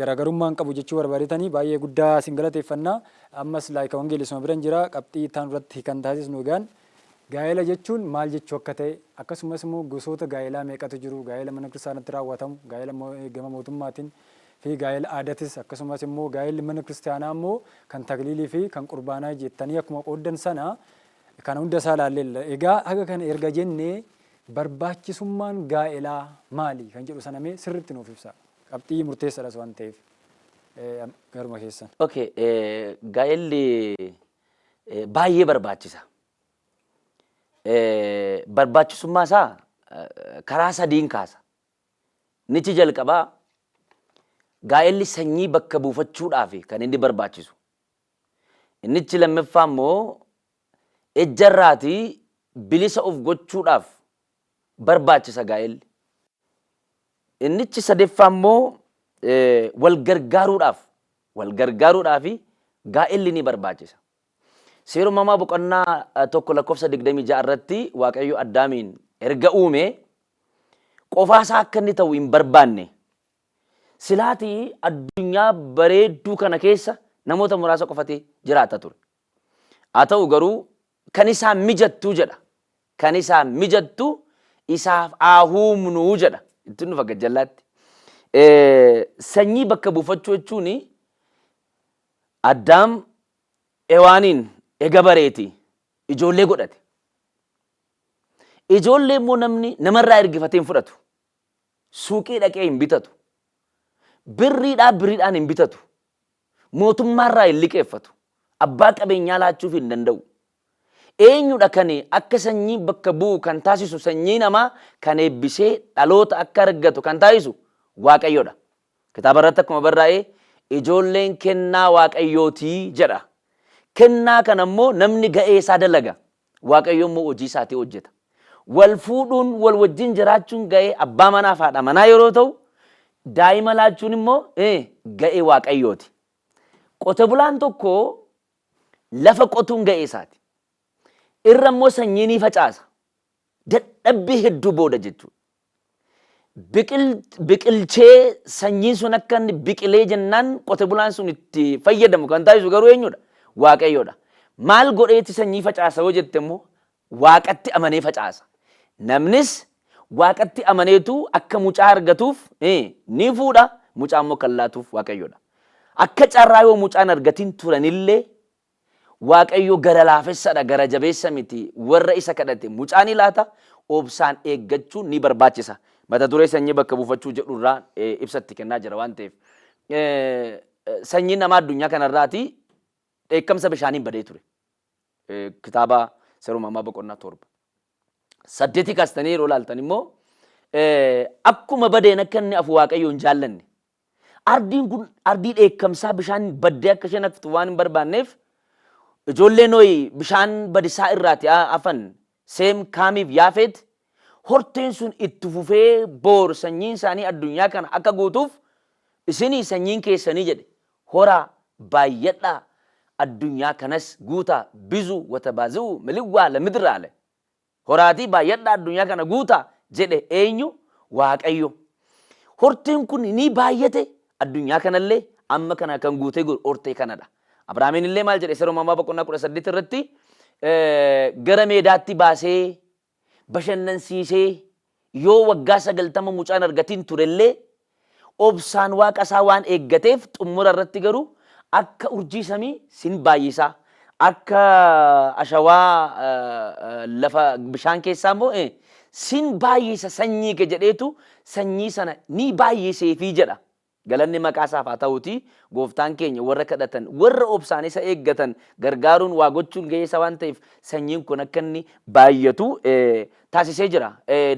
garaagarummaa hin qabu jechuu barbaadetanii baay'ee guddaa isin galateeffannaa. Ammas laayika wangeelisuma biran jira qabxii itaan irratti kan taasisnu egaan gaa'ela jechuun maal jechuu akka ta'e akkasumas immoo gosoota gaa'elaa meeqatu jiru gaa'ela mana kiristaanaatti raawwatamu gaa'ela gama mootummaatiin fi gaa'ela aadaatis akkasumas immoo gaa'elli mana kiristaanaa immoo kan tagliilii fi kan qurbaanaa jettanii akkuma qooddan sana kan hunda isaa ilaalleella. Egaa haga kana erga jennee barbaachisummaan gaa'elaa maali kan jedhu sanamee sirriitti nuuf ibsa. Qabxii murteessaadhas waan ta'eef garuma keessan. Okay, gaa'elli baay'ee barbaachisa. Barbaachisummaa isaa karaa sadiin kaasa. Nichi jalqabaa gaa'elli sanyii bakka buufachuudhaaf kan inni barbaachisu. Innichi lammaffaa immoo ejjarraatii bilisa of gochuudhaaf barbaachisa gaa'elli. Innichi sadeeffaa immoo wal gargaaruudhaaf gaa'elli ni barbaachisa. Seera uumamaa boqonnaa tokko lakkoofsa 26 irratti Waaqayyo Addaamiin erga uume qofaasaa akka inni ta'u hin barbaanne. Silaatii addunyaa bareedduu kana keessa namoota muraasa qofatee jiraata ture. Haa ta'u garuu kan isaan mijattuu jedha. Kan isaan mijattu isaaf haa uumnuu jedha. Ittiin dhufa gajjallaatti. Sanyii bakka buufachuu jechuun Addaam Ewaaniin ega bareeti ijoollee godhate. Ijoollee immoo namni namarraa ergifatee hin fudhatu. Suuqii dhaqee hin bitatu. Birriidhaan hin bitatu. Mootummaarraa hin liqeeffatu. Abbaa qabeenyaa laachuuf hin danda'u. Eenyudha kan akka sanyii bakka bu'u kan taasisu sanyii namaa kan eebbisee dhaloota akka argatu kan taasisu Waaqayyodha. Kitaaba irratti akkuma barraa'ee ijoolleen kennaa Waaqayyootii jedha. Kennaa kana immoo namni ga'ee isaa dalaga. Waaqayyo immoo hojii isaatii hojjeta. Wal fuudhuun wal wajjin jiraachuun ga'ee abbaa manaa fi haadha manaa yeroo ta'u daa'ima laachuun immoo ga'ee Waaqayyooti. Qote bulaan tokko lafa qotuun ga'ee isaati. Irra immoo sanyii ni facaasa. Dadhabbii hedduu booda jechuudha. Biqilchee sanyiin sun akka inni biqilee jennaan qote bulaan sun itti fayyadamu kan taasisu garuu eenyudha? Waaqayyoodha. Maal godheeti sanyii facaasa yoo jette immoo Waaqatti amanee facaasa. Namnis Waaqatti amaneetu akka mucaa argatuuf ni fuudha. Mucaa immoo kan laatuuf Waaqayyoodha. Akka carraa yoo mucaan argatiin turanillee Waaqayyo gara laafessadha, gara jabeessa miti. Warra isa kadhate mucaan laata obsaan eeggachuun ni barbaachisa. Mata duree sanyii bakka buufachuu jedhurraa ibsatti kennaa jira waan ta'eef. Sanyiin namaa addunyaa kanarraati dheekkamsa bishaaniin badee ture. Kitaaba seera uumamaa boqonnaa 7. 8 kaastanii yeroo ilaaltan immoo akkuma badeen akka inni hafu Waaqayyo hin jaallanne. Ardiin kun ardii dheekkamsaa bishaan baddee akka isheen haftu waan hin barbaanneef ijoollee Noohi bishaan badisaa irraati hafan Seem, Kaamiif, Yaafet horteen sun itti fufee boor sanyiin isaanii addunyaa kana akka guutuuf isinii sanyiin keessanii jedhe horaa baay'adhaa addunyaa kanas guutaa bizu watabaazi'u miliwwaa lamidraale horaatii baay'adhaa addunyaa kana guutaa jedhe eenyu Waaqayyo. Horteen kun ni baay'ate addunyaa kanallee amma kana kan guutee hortee kanadha. Abrahaamiin illee maal jedhe seera uumamaa boqonnaa 18 irratti gara meedaatti baasee bashannansiisee yoo waggaa 90 mucaan argatiin turellee obsaan waaqa isaa waan eeggateef xumura irratti garuu akka urjii samii sin baay'isaa akka ashawaa lafa bishaan keessaa immoo sin baay'isa sanyii kee jedheetu sanyii sana ni baay'iseefii jedha. galanni maqaa isaaf haa ta'uuti gooftaan keenya warra kadhatan warra obsaan isa eeggatan gargaaruun waa gochuun ga'ee isa waan ta'eef sanyiin kun akka inni baay'atu taasisee jira.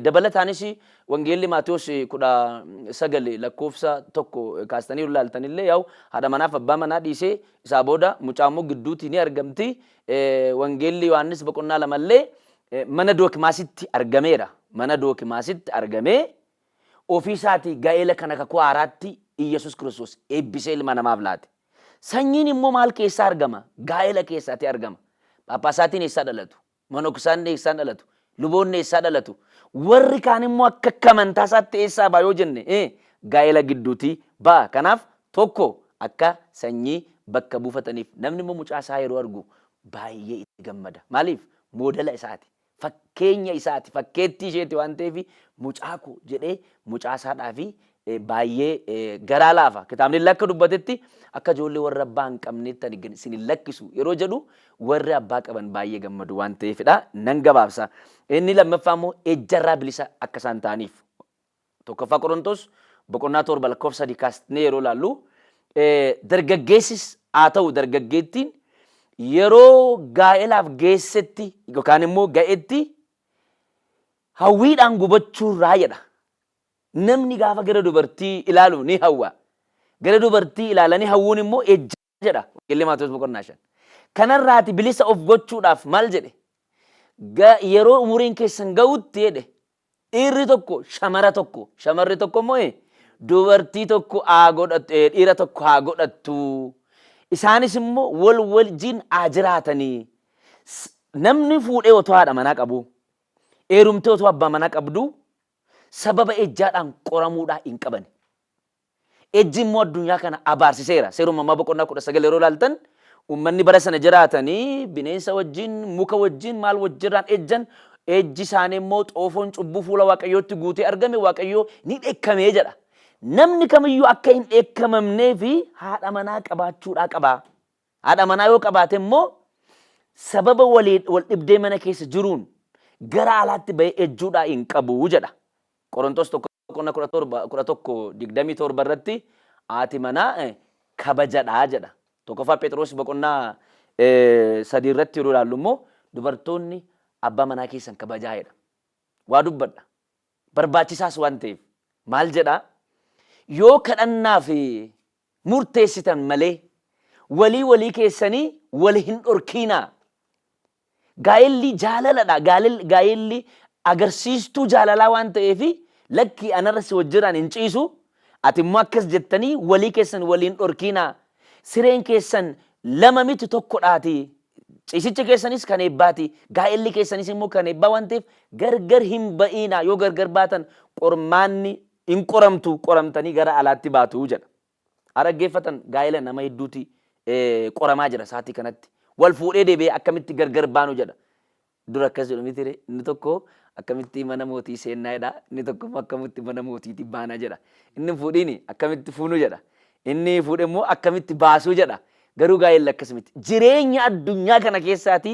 Dabalataanis wangeelli Maatiyos 19 lakkoofsa 1 kaastanii ilaaltanillee yaa'u haadha manaaf abbaa manaa dhiisee isaa booda mucaa immoo gidduutti ni argamti. Wangeelli Yohaannis boqonnaa 2 mana dookimaasitti argameera. Mana dookimaasitti argamee ofiisaatii gaa'ela kana kakuu haaraatti Iyyasuus Kiristoos eebbisee ilma namaaf laate. Sanyiin immoo maal keessaa argama? Gaa'ela keessaatti argama. Phaaphasaatiin eessaa dhalatu? Manoksaan eessaa dhalatu? Luboonni eessaa dhalatu? Warri kaan immoo akka amantaa isaatti eessaa baa yoo jenne gaa'ela gidduutii ba'a. Kanaaf tokko akka sanyii bakka buufataniif namni immoo mucaa isaa yeroo argu baay'ee itti gammada. Maaliif? Moodela isaati. Fakkeenya isaati. Fakkeettii isheeti waan ta'eef mucaa koo jedhee mucaa isaadhaaf baay'ee garaa laafa. Kitaabni akka dubbatetti akka ijoollee warra abbaa hin qabneetti isin lakkisu yeroo jedhu warri abbaa qaban baay'ee gammadu waan ta'eefidha. Nan gabaabsa. Inni lammaffaa immoo ejjarraa bilisa akka isaan ta'aniif. Tokkoffaa Qorontos boqonnaa 7 lakkoofsa 3 kaastnee yeroo laallu dargaggeessis haa ta'u dargaggeettiin yeroo gaa'elaaf geessetti yookaan immoo ga'etti hawwiidhaan gubachuurraa jedha. Namni gaafa gara dubartii ilaalu ni hawwa. Gara dubartii ilaalanii hawwuun immoo ejjaa jedha. Wangeelli Maatiyos boqonnaa 5. Kanarraati bilisa of gochuudhaaf maal jedhe? Yeroo umuriin keessan ga'utti jedhe dhiirri tokko shamarri tokko immoo dubartii tokko haa godhattu dhiira tokko haa godhattu. Isaanis immoo wal wajjin haa jiraatanii. Namni fuudhee otoo haadha manaa qabu heerumtee otoo abbaa manaa qabdu sababa ejjaadhaan qoramuudhaa hin qaban. Ejji immoo addunyaa kana abaarsiseera. Seeruma ammaa boqonnaa 19 yeroo ilaaltan uummanni bara sana jiraatanii bineensa wajjin muka wajjin maal wajjirraan ejjan ejji isaanii immoo xoofoon cubbuu fuula Waaqayyootti guutee argame Waaqayyoo ni dheekkamee jedha. Namni kamiyyuu akka hin dheekkamamnee fi haadha manaa qabaachuudhaa qaba. Haadha manaa yoo qabaate immoo sababa wal dhibdee mana keessa jiruun gara alaatti bahee ejjuudhaa hin qabu jedha. Qorontos 11:27 irratti haati manaa kabajadhaa jedha. Tokkoffaa Phexros boqonnaa 3 irratti yeroo ilaallu immoo dubartoonni abbaa manaa keessan kabajaa jedha. Waa dubbadha. Barbaachisaas waan ta'eef maal jedhaa? Yoo kadhannaa fi murteessitan malee walii keessanii wal hin dhorkiinaa. Gaa'elli jaalaladha. Gaa'elli agarsiistuu jaalalaa waan ta'eef lakkii anarra si wajjiraan hin ciisu ati immoo akkas jettanii walii keessan waliin dhorkiinaa. Sireen keessan lama miti tokkodhaati. Ciisichi keessanis kan eebbaati. Gaa'elli keessanis immoo kan eebbaa waan ta'eef gargar hin ba'iinaa. Yoo gargar baatan qormaanni hin qoramtu qoramtanii gara alaatti baatu jedha. Araggeeffatan gaa'ela nama hedduuti qoramaa jira sa'aatii kanatti. Wal fuudhee deebi'ee akkamitti gargar baanu jedha. Dura akkas jedhu miti inni tokko akkamitti mana mootii seennaa jedha. Inni tokko akkamitti mana mootiitti baanaa jedha. Inni fuudhiin akkamitti fuunu jedha. Inni fuudhe immoo akkamitti baasuu jedha. Garuu gaa'elli akkasumatti jireenya addunyaa kana keessaati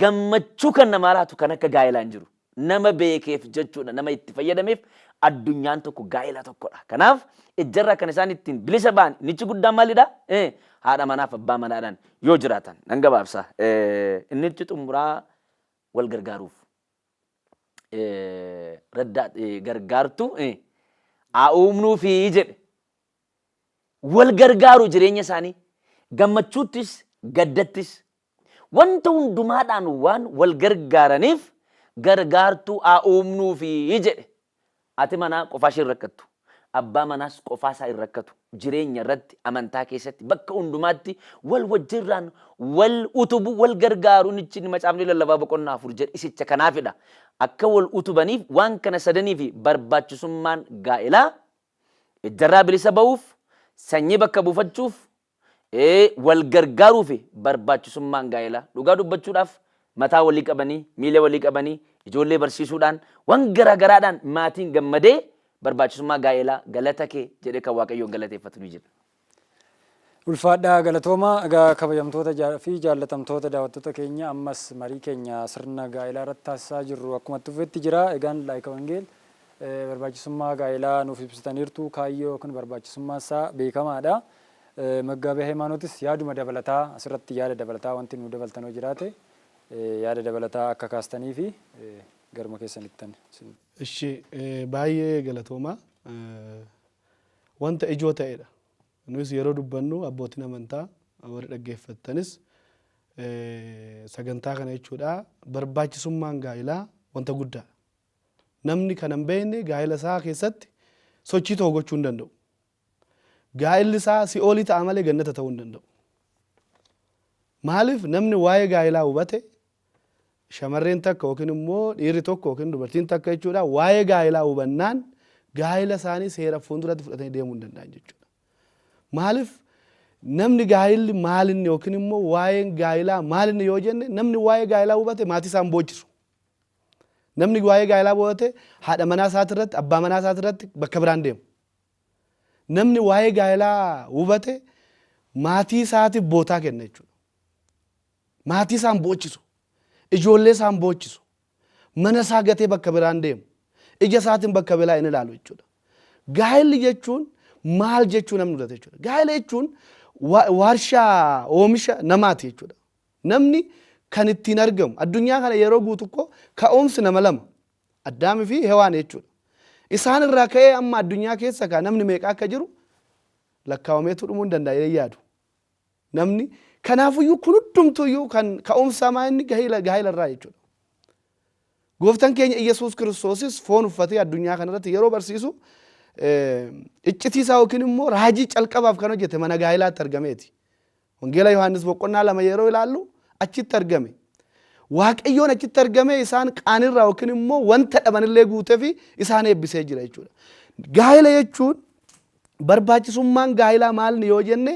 gammachuu kan namaa laatu kan akka gaa'elaa hin jiru. Nama beekeef jechuudha. Nama itti fayyadameef addunyaan tokko gaa'ela tokkodha. Kanaaf ejjarraa kan isaan ittiin bilisa ba'an nichi guddaan maalidha? Haadha manaaf abbaa manaadhaan yoo jiraatan nan gabaabsa. Inni xumuraa wal gargaaruuf gargaartu haa uumnuufi jedhe. Wal gargaaru jireenya isaanii gammachuuttis gaddattis wanta hundumaadhaan waan wal gargaaraniif gargaartuu haa uumnuufi jedhe. Ati manaa qofaa ishee hin rakkattu. Abbaa manaas qofaa isaa hin rakkatu. Jireenya irratti amantaa keessatti bakka hundumaatti wal wajjirraan wal utubu wal gargaaru nichi macaafni lallabaa boqonnaa 4 jedhe isicha kanaafidha. Akka wal utubaniif waan kana sadaniif barbaachisummaan gaa'elaa ejjarraa bilisa ba'uuf sanyii bakka buufachuuf wal gargaaruuf barbaachisummaan gaa'elaa dhugaa dubbachuudhaaf mataa walii qabanii miila walii qabanii ijoollee barsiisuudhaan waan garaagaraadhaan maatiin gammadee barbaachisummaa gaa'elaa galata kee jedhee kan Waaqayyoon galateeffatu ni jira. Ulfaadhaa galatooma egaa kabajamtoota fi jaallatamtoota daawwattoota keenya ammas marii keenya sirna gaa'elaa irratti taasisaa jirru akkuma tufetti jira. Egaan laayika wangeel barbaachisummaa gaa'elaa nuuf ibsitaniirtu kaayyoo yookiin barbaachisummaa isaa beekamaadha. Maggaabee Hayimaanootis yaaduma dabalataa asirratti yaada dabalataa wanti nu dabaltanoo jiraate yaada dabalataa akka kaastanii fi garuma keessanittan. Ishi baay'ee galatooma wanta ijoo ta'edha. Nus yeroo dubbannu abbootiin amantaa warri dhaggeeffattanis sagantaa kana jechuudha barbaachisummaan gaa'elaa wanta guddaadha. Namni kan hin beekne gaa'ela isaa keessatti sochii ta'u gochuu hin danda'u. Gaa'elli isaa si'oolii ta'a malee gannata ta'uu hin danda'u. Maaliif namni waa'ee gaa'elaa hubate shamarreen takka yookiin immoo dhiirri tokko yookiin dubartiin takka jechuudha waa'ee gaa'elaa hubannaan gaa'ela isaanii seera fuulduratti fudhatanii deemuu hin danda'an jechuudha. Maaliif namni gaa'elli maalinni yookiin immoo waa'een gaa'elaa maalinni yoo jenne namni waa'ee gaa'elaa hubate maatii isaan boochisu. Namni waa'ee gaa'elaa hubate haadha manaa isaati irratti abbaa manaa isaati irratti bakka biraan deemu. Namni waa'ee gaa'elaa hubate maatii isaatiif bootaa kenna jechuudha. Maatii isaan boochisu. Ijoollee isaan boochisu. Mana isaa gatee bakka biraan deemu. Ija isaatiin bakka biraa hin ilaalu jechuudha. Gaa'elli jechuun maal jechuu namni hubate jechuudha. Gaa'ela jechuun warshaa oomisha namaati jechuudha. Namni kan ittiin argamu addunyaa kana yeroo guutukko ka'umsi nama lama Addaamii fi Hewaan jechuudha. Isaan irraa ka'ee amma addunyaa keessa ka namni meeqa akka jiru lakkaa'ameetu dhumuu hin danda'a yaadu. Namni kanaafiyyuu kun hundumtuyyuu kan ka'umsa inni gaa'ela irraa jechuudha. Gooftaan keenya Iyesuus Kiristoosis foon uffatee addunyaa kanarratti yeroo barsiisu iccitii isaa yookiin immoo raajii calqabaaf kan hojjete mana gaa'elaatti argameeti. Wangeela Yohaannis boqonnaa 2 yeroo ilaallu achitti argame. Waaqayyoon achitti argame isaan qaanirraa yookiin immoo wanta dhabanillee guutee fi isaan eebbisee jira jechuudha. Gaa'ela jechuun barbaachisummaan gaa'elaa maalni yoo jenne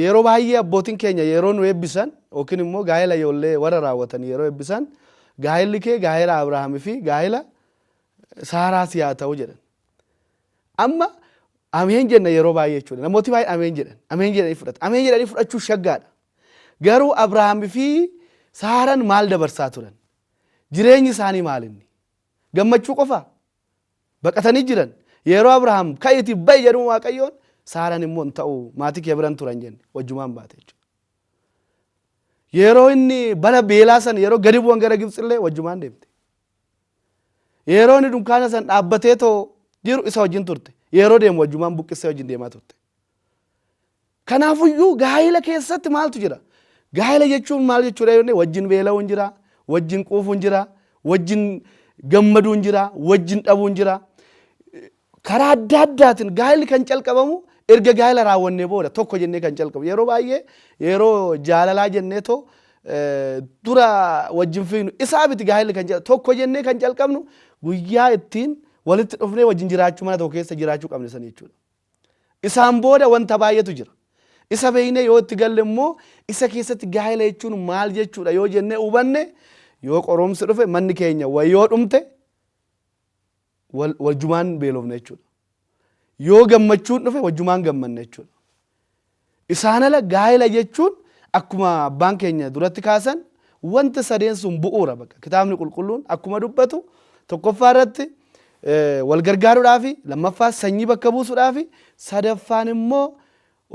yeroo baay'ee abbootiin keenya yeroo nu eebbisan yookiin immoo gaa'ela ijoollee warra raawwatan yeroo eebbisan gaa'elli kee gaa'ela Abrahaamii fi gaa'ela Saaraas yaa ta'u jedhan. Amma ameen jenna yeroo baay'ee jechuudha. Namooti baay'ee ameen jedhan. Ameen jedhanii fudhatu. Ameen jedhanii fudhachuun shaggaadha. Garuu Abrahaamii fi Saaraan maal dabarsaa turan? Jireenyi isaanii maal inni? Gammachuu qofaa? Baqatanii jiran. Yeroo Abrahaam ka'iitii ba'i jedhu Waaqayyoon Saaraan immoo hin ta'u maatii kee biran turan jenne wajjumaan baate jechuudha. Yeroo inni bara beelaa san yeroo gadi bu'an gara Gibxillee wajjumaan deemte. Yeroo inni dunkaana san dhaabbatee too jiru isa wajjin turte. Yeroo deemu wajjumaan buqqisee wajjin deemaa turte. Kanaafiyyuu gaa'ela keessatti maaltu jira? Gaa'ela jechuun maal jechuudha yoo wajjin beela'uun jira, wajjin quufuun jira, wajjin gammaduun jira, wajjin dhabuun jira. Karaa adda addaatiin gaa'elli kan calqabamu erga gaa'ela raawwannee booda tokko jennee kan calqabu. Yeroo baay'ee yeroo jaalalaa jennee too dura wajjin fiignu isaa biti gaa'elli kan tokko jennee kan calqabnu guyyaa ittiin walitti dhufnee wajjin jiraachuu mana tokko keessa jiraachuu qabne san jechuudha. Isaan booda wanta baay'eetu jira. Isa beeknee yoo itti galle immoo isa keessatti gaa'ela jechuun maal jechuudha yoo jennee hubanne yoo qoromsi dhufe manni keenya wayyoo dhumte wajjumaan beelofne jechuudha. Yoo gammachuun dhufe wajjumaan gammanne jechuudha. Isaan ala gaa'ela jechuun akkuma abbaan keenya duratti kaasan wanta sadeen sun bu'uura bakka kitaabni qulqulluun akkuma dubbatu tokkoffaa irratti wal gargaaruudhaafi lammaffaa sanyii bakka buusuudhaafi sadaffaan immoo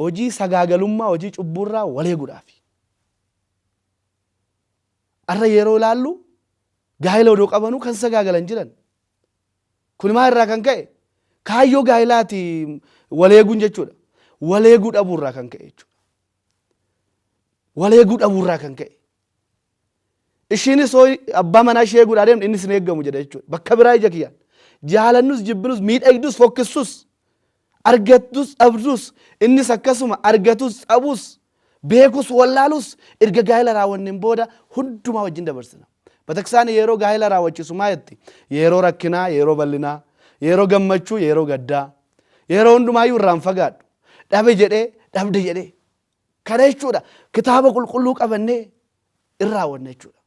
hojii sagaagalummaa hojii cubburraa wal eeguudhaafi. Arra yeroo ilaallu gaa'ela odoo qabanuu kan sagaagalan jiran. Kun maal irraa kan ka'e? Kaayyoo gaa'elaati wal eeguun jechuudha. Wal eeguu dhabuurraa kan ka'e jechuudha. Wal eeguu dhabuurraa kan ka'e. Ishiinis abbaa manaa ishee eeguudhaa deemte innis hin eeggamu jedha jechuudha. Bakka biraa ija kiyyaan. Jaalannus jibbinus miidhagdus fokkissus argattus dhabdus innis akkasuma argatus dhabus beekus wallaalus erga gaa'ela raawwanneen booda hundumaa wajjin dabarsina. Bataksaan yeroo gaa'ela raawwachiisu maa jetti? Yeroo rakkinaa, yeroo bal'inaa, yeroo gammachuu, yeroo gaddaa, yeroo hundumaayyuu irraan fagaadhu. Dhabe jedhee, dhabde jedhee. Kana jechuudha. Kitaaba qulqulluu qabannee irraa raawwanne jechuudha.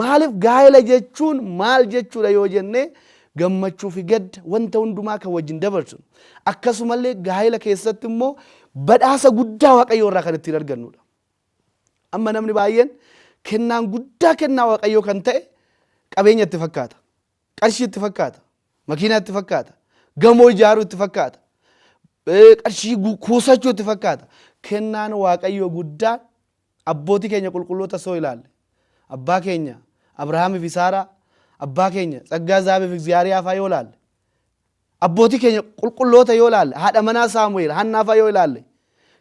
Maaliif gaa'ela jechuun maal jechuudha yoo jennee gammachuu fi gadda wanta hundumaa kan wajjin dabarsu. Akkasumallee gaa'ela keessatti immoo badhaasa guddaa Waaqayyoo irraa kan ittiin argannudha. Amma namni baay'een kennaan guddaa kennaa Waaqayyoo kan ta'e qabeenya itti fakkaata. qarshii itti fakkaata, makiinaa itti fakkaata, gamoo ijaaruu itti fakkaata, qarshii kuusachuu itti fakkaata. Kennaan waaqayyo guddaan abbootii keenya qulqulloota soo ilaalle abbaa keenya Abrahaamiif Isaaraa, abbaa keenya Tsaggaa Zaabeef እግዚአብሔር faa yoo ilaalle, abbootii keenya qulqulloota yoo ilaalle, haadha manaa Saamu'eel Hannaa faa yoo ilaalle,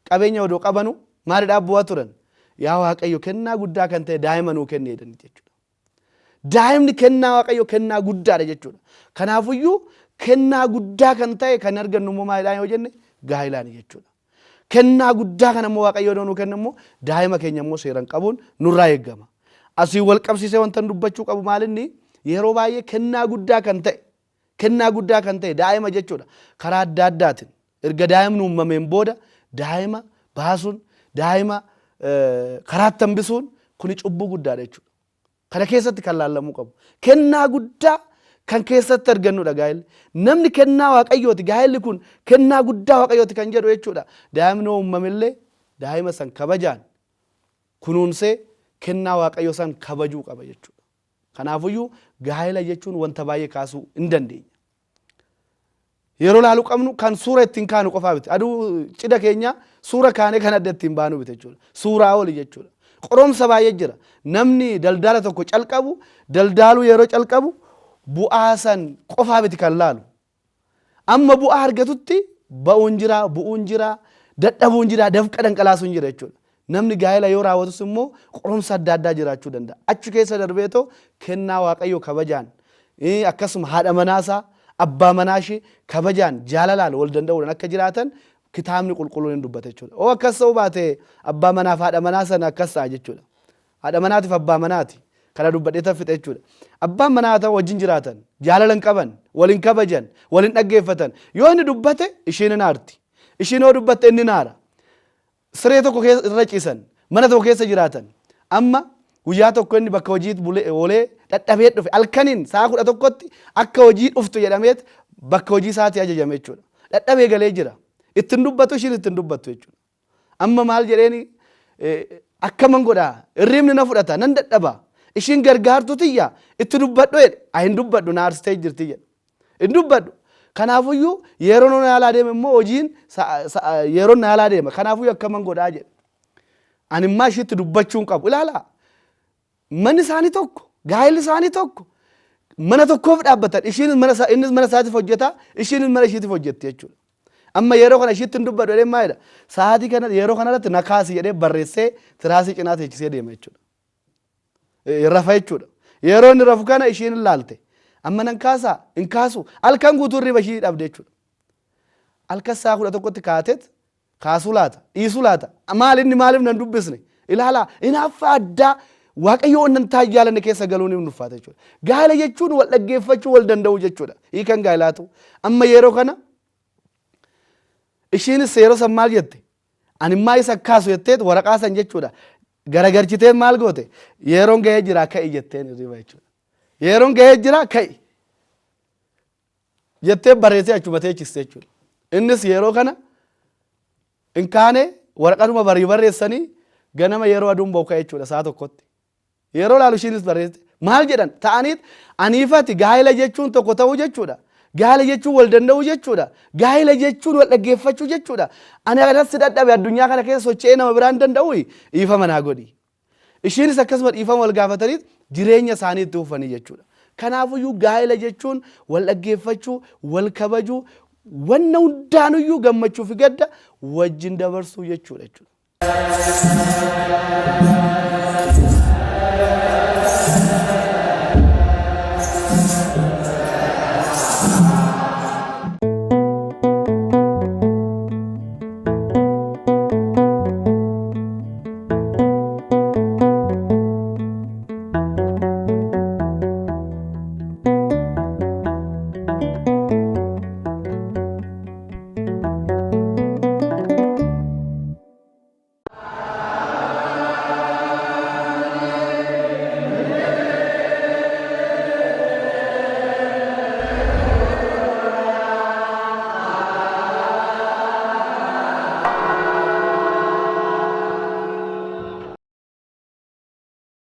qabeenya odoo qabanu maalidhaaf bu'aa turan? Yaa waaqayyo kennaa guddaa kan ta'e daa'ima nuu kennee jedhanii jechuudha. Daa'imni kennaa waaqayyo kennaa guddaadha jechuudha. Kanaafuyyuu kennaa guddaa kan ta'e kan argannu immoo maalidhaan yoo jenne gaa'ilaani jechuudha. Kennaa guddaa kan immoo waaqayyo nuu kennu immoo daa'ima keenya immoo seeran qabuun nurraa eeggama. Asii wal qabsiisee wanta dubbachuu qabu maalinni yeroo baay'ee kennaa guddaa kan ta'e daa'ima jechuudha. Karaa adda addaatiin erga daa'imni uumameen booda daa'ima baasuun, daa'ima karaatti hambisuun kuni cubbuu guddaadha jechuudha. Kana keessatti kan laallamuu qabu. Kennaa guddaa kan keessatti argannudha gaa'elli. Namni kennaa waaqayyooti, gaa'elli kun kennaa guddaa waaqayyooti kan jedhu jechuudha. Daa'imni uumamillee daa'ima san kabajaan kunuunsee kennaa waaqayyo san kabajuu qaba jechuudha. Kanaafuyyuu gaa'ela jechuun wanta baay'ee kaasuu hin dandeenya. Yeroo laaluu qabnu kan suura ittiin kaanu qofaa miti. Aduu cidha keenya suura kaanee kan adda ittiin baanu miti jechuudha. Suuraa oli jechuudha. Qoromsa baay'ee jira. Namni daldala tokko calqabu, daldaaluu yeroo calqabu bu'aa san qofaa miti kan laalu. Amma bu'aa argatutti ba'uun jira, bu'uun jira, dadhabuun jira, dafqa dhanqalaasuun jira jechuudha. Namni gaa'ela yoo raawwatus immoo qoromsa adda addaa jiraachuu danda'a. Achi keessa darbeetoo kennaa waaqayyo kabajaan akkasuma haadha manaasaa, abbaa manaashii kabajaan jaalalaan wal danda'uudhaan akka jiraatan kitaabni qulqulluun hin dubbata jechuudha. Oo akkas ta'uu baate abbaa manaaf haadha manaa sana akkas ta'a jechuudha. Haadha manaatiif abbaa manaati kana dubbadhee taffixa jechuudha. Abbaan manaa ta'u wajjin jiraatan, jaalalan qaban, waliin kabajan, waliin dhaggeeffatan. Yoo inni dubbate ishiin hin aarti. Ishiin yoo dubbatte inni naara. Siree tokko irra ciisan, mana tokko keessa jiraatan. Amma guyyaa tokko inni bakka hojiitti olee dadhabee dhufe halkaniin sa'a 11tti akka hojii dhuftu jedhameet bakka hojii isaatii ajajame jechuudha. Dadhabee galee jira. Ittiin dubbatu ishiin ittiin dubbattu jechuudha. Amma maal jedheeni akkaman godhaa hirribni na fudhata nan dadhaba ishiin gargaartu tiyya itti dubbadhu jedhe hin dubbadhu na aarsitee jirti jedhe hin dubbadhu. Kanaafuyyuu yeroo na yaalaa deeme immoo hojiin yeroo na yaalaa deema. Kanaafuyyuu akkaman godhaa jedhe. Ani immoo ishiitti dubbachuun qabu. Ilaalaa manni isaanii tokko, gaa'elli isaanii tokko mana tokkoof dhaabbatan. Ishiin innis mana isaatiif hojjeta, ishiin mana ishiitiif hojjetti jechuudha. Amma yeroo kana ishiitti hin dubbadhu jedhee maayidha. Sa'aatii kana yeroo kanarratti na kaasi jedhee barreessee tiraasii cinaa teechisee deema jechuudha. Rafa jechuudha. Yeroo inni rafu kana ishiin ilaalte. Amma nan kaasaa hin kaasu halkan guutuu riba ishii dhabde jechuudha. Halkan sa'a 11tti kaateet kaasuu laata, dhiisuu laata. Maaliif nan dubbisne? Ilaalaa inaaffa addaa waaqayyo onnan taajaalanne keessa galuun hin dhuffaate jechuudha. Gaa'ela jechuun wal dhaggeeffachuu wal danda'u jechuudha. Hiikan gaa'elaatu. Amma yeroo kana ishiinis yeroo san maal jette? Ani maa isa kaasu jetteet waraqaa san jechuudha. Garagarchiteen maal goote? Yeroon gahee jira ka'i jetteen hirriba jechuudha. Yeroon gahee jira ka'i jettee barreessee achuma teechiste jechuudha. Innis yeroo kana hin kaane waraqaadhuma barreessanii ganama yeroo aduun ba'u ka'e jechuudha sa'a tokkotti. Yeroo laalu ishiinis barreessite maal jedhan ta'aniit aniifati gaa'ela jechuun tokko ta'uu jechuudha. Gaa'ela jechuun wal danda'uu jechuudha. Gaa'ela jechuun wal dhaggeeffachuu jechuudha. Ani akkanatti dadhabe addunyaa kana keessa socho'ee nama biraan danda'u dhiifama naa godhi. Ishiinis akkasuma dhiifama wal gaafataniit jireenya isaanii itti ufanii jechuudha. Kanaafuyyuu gaa'ela jechuun wal dhaggeeffachuu, wal kabajuu, wanna hundaanuyyuu gammachuu fi gadda wajjin dabarsuu jechuudha.